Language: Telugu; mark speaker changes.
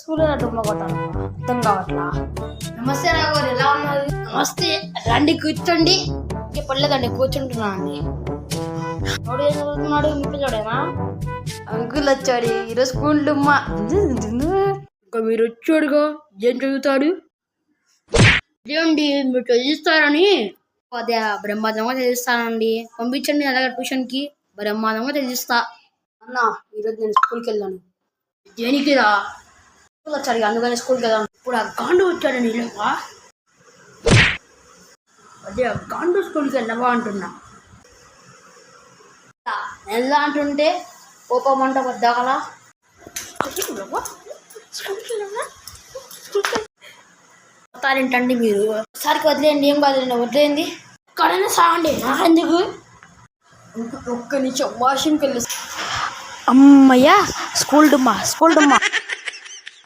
Speaker 1: స్కూల్ డుమ్మ కొట్టాలి అర్థం కావట్లా.
Speaker 2: నమస్తే రాఘవర్, ఎలా ఉన్నారు?
Speaker 1: నమస్తే, రండి కూర్చోండి. పర్లేదండి కూర్చుంటున్నా అండి. వాడు ఏం చదువుతున్నాడు? మీ పిల్లడేనా? అంకుల్ వచ్చాడు ఈరోజు స్కూల్ డుమ్మ. ఇంకా మీరు వచ్చాడుగా, ఏం చదువుతాడు? ఇదేండి మీరు చదివిస్తారని అదే బ్రహ్మాండంగా చదివిస్తానండి. పంపించండి అలాగే ట్యూషన్కి, బ్రహ్మాండంగా చదివిస్తా. అన్న ఈరోజు నేను స్కూల్కి వెళ్ళాను. దేనికిరా? స్కూల్ వచ్చాడు అందుకని స్కూల్కి వెళ్ళాను. ఇప్పుడు ఆ గాండు వచ్చాడని లేవా? అదే ఆ గాండు స్కూల్కి వెళ్ళవా అంటున్నా. ఎలా అంటుంటే కోపమంట వద్దాకలా. వస్తారేంటండి మీరు? ఒకసారికి వదిలేయండి, ఏం కాదులేండి, వదిలేయండి. ఎక్కడైనా సాగండి, నాకెందుకు? ఒక్క నిమిషం వాష్రూమ్కి వెళ్ళి. అమ్మయ్యా, స్కూల్ డుమ్మా.